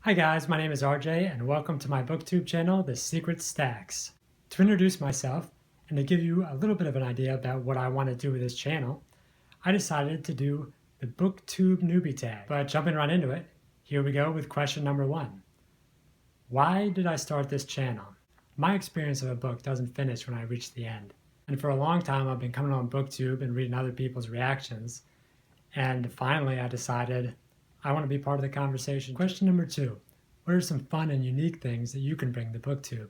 Hi guys, my name is RJ and welcome to my Booktube channel, The Secret Stacks. To introduce myself and to give you a little bit of an idea about what I want to do with this channel, I decided to do the Booktube Newbie Tag. But jumping right into it, here we go with question number 1. Why did I start this channel? My experience of a book doesn't finish when I reach the end. And for a long time I've been coming on Booktube and reading other people's reactions, and finally I decided I want to be part of the conversation. Question number 2. What are some fun and unique things that you can bring to Booktube?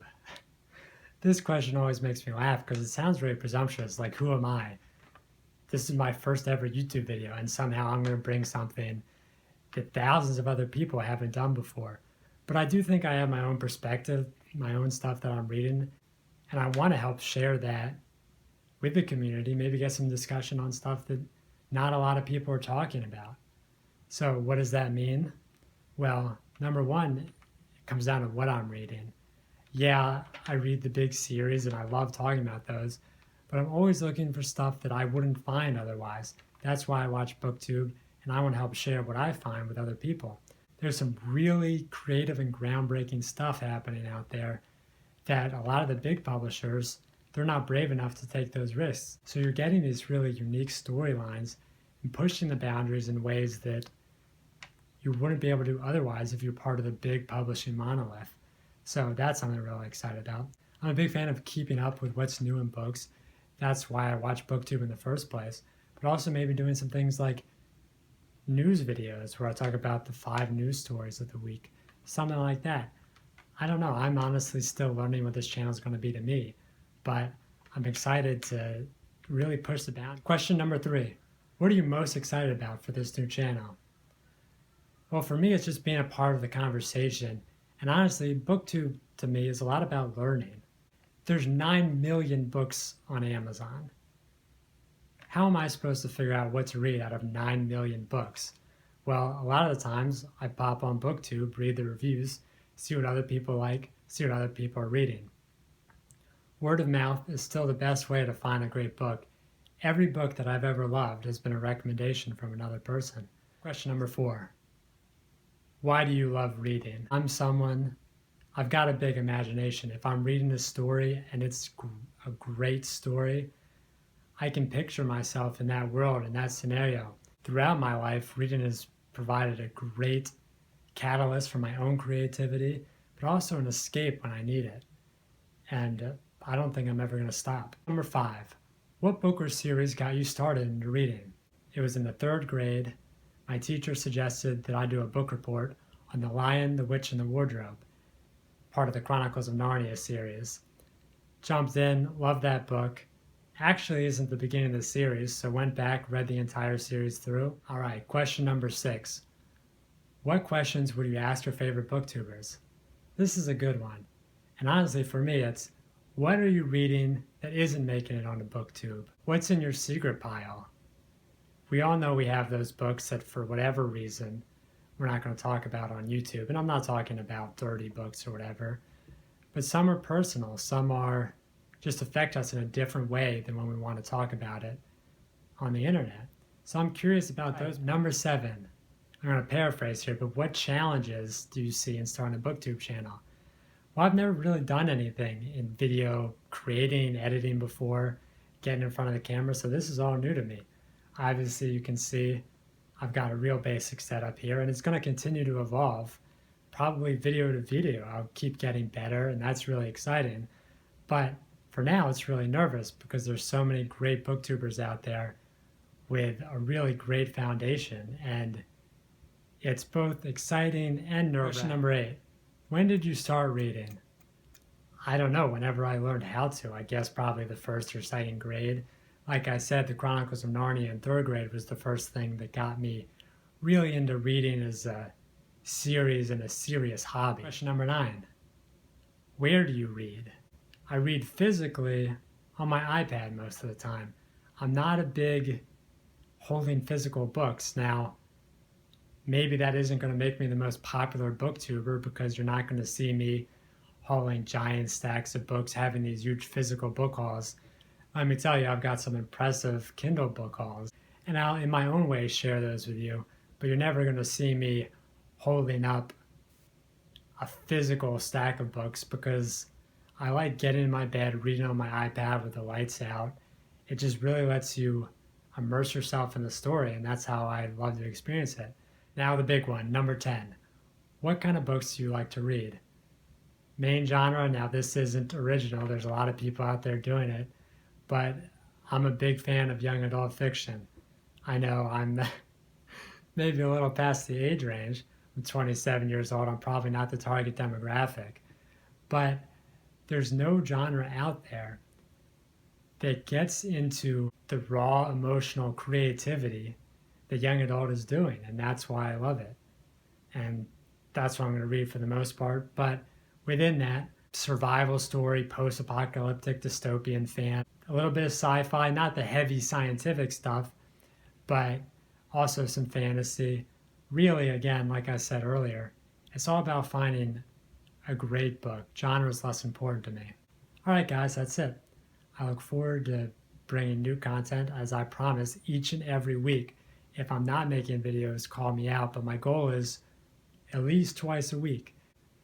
This question always makes me laugh because it sounds very presumptuous, like who am I? This is my first ever YouTube video and somehow I'm going to bring something that thousands of other people haven't done before. But I do think I have my own perspective, my own stuff that I'm reading, and I want to help share that with the community, maybe get some discussion on stuff that not a lot of people are talking about. So what does that mean? Well, number 1, it comes down to what I'm reading. Yeah, I read the big series and I love talking about those, but I'm always looking for stuff that I wouldn't find otherwise. That's why I watch Booktube, and I want to help share what I find with other people. There's some really creative and groundbreaking stuff happening out there that a lot of the big publishers, they're not brave enough to take those risks. So you're getting these really unique storylines and pushing the boundaries in ways that you wouldn't be able to do otherwise if you're part of the big publishing monolith. So that's something I'm really excited about. I'm a big fan of keeping up with what's new in books. That's why I watch Booktube in the first place. But also maybe doing some things like news videos where I talk about the 5 news stories of the week. Something like that. I don't know. I'm honestly still learning what this channel is going to be to me. But I'm excited to really push the boundaries. Question number 3. What are you most excited about for this new channel? Well, for me, it's just being a part of the conversation. And honestly, Booktube to me is a lot about learning. There's 9 million books on Amazon. How am I supposed to figure out what to read out of 9 million books? Well, a lot of the times I pop on Booktube, read the reviews, see what other people like, see what other people are reading. Word of mouth is still the best way to find a great book. Every book that I've ever loved has been a recommendation from another person. Question number 4. Why do you love reading? I've got a big imagination. If I'm reading a story and it's a great story, I can picture myself in that world, in that scenario. Throughout my life, reading has provided a great catalyst for my own creativity, but also an escape when I need it. And I don't think I'm ever going to stop. Number 5, what book or series got you started into reading? It was in the 3rd grade. My teacher suggested that I do a book report on The Lion, the Witch, and the Wardrobe, part of the Chronicles of Narnia series. Jumped in, loved that book. Actually isn't the beginning of the series, so went back, read the entire series through. All right, question number 6. What questions would you ask your favorite booktubers? This is a good one. And honestly, for me, it's what are you reading that isn't making it onto Booktube? What's in your secret pile? We all know we have those books that for whatever reason we're not going to talk about on YouTube. And I'm not talking about dirty books or whatever. But some are personal. Some are just affect us in a different way than when we want to talk about it on the internet. So I'm curious about those. Number 7. I'm going to paraphrase here, but what challenges do you see in starting a Booktube channel? Well, I've never really done anything in video creating, editing before, getting in front of the camera. So this is all new to me. Obviously, you can see I've got a real basic setup here, and it's going to continue to evolve. Probably video to video, I'll keep getting better, and that's really exciting. But for now, it's really nervous because there's so many great booktubers out there with a really great foundation, and it's both exciting and nerve-wracking. Question number 8. When did you start reading? I don't know, whenever I learned how to. I guess probably the 1st or 2nd grade. Like I said, the Chronicles of Narnia in 3rd grade was the first thing that got me really into reading as a series and a serious hobby. Question number 9. Where do you read? I read physically on my iPad most of the time. I'm not a big holding physical books. Now, maybe that isn't going to make me the most popular booktuber because you're not going to see me hauling giant stacks of books, having these huge physical book hauls. Let me tell you, I've got some impressive Kindle book hauls, and I'll, in my own way, share those with you, but you're never going to see me holding up a physical stack of books because I like getting in my bed, reading on my iPad with the lights out. It just really lets you immerse yourself in the story, and that's how I love to experience it. Now the big one, number 10. What kind of books do you like to read? Main genre, now this isn't original, there's a lot of people out there doing it, but I'm a big fan of young adult fiction. I know I'm maybe a little past the age range. I'm 27 years old, I'm probably not the target demographic, but there's no genre out there that gets into the raw emotional creativity that young adult is doing, and that's why I love it. And that's what I'm going to read for the most part. But within that, survival story, post-apocalyptic dystopian fan, a little bit of sci-fi, not the heavy scientific stuff, but also some fantasy. Really, again, like I said earlier, it's all about finding a great book. Genre is less important to me. All right, guys, that's it. I look forward to bringing new content, as I promise, each and every week. If I'm not making videos, call me out, but my goal is at least twice a week.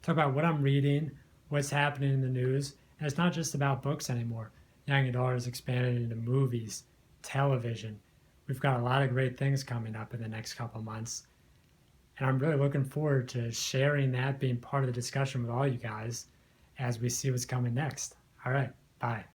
Talk about what I'm reading, what's happening in the news, and it's not just about books anymore. Young adult is expanded into movies, television. We've got a lot of great things coming up in the next couple months, and I'm really looking forward to sharing that, being part of the discussion with all you guys as we see what's coming next. All right, bye.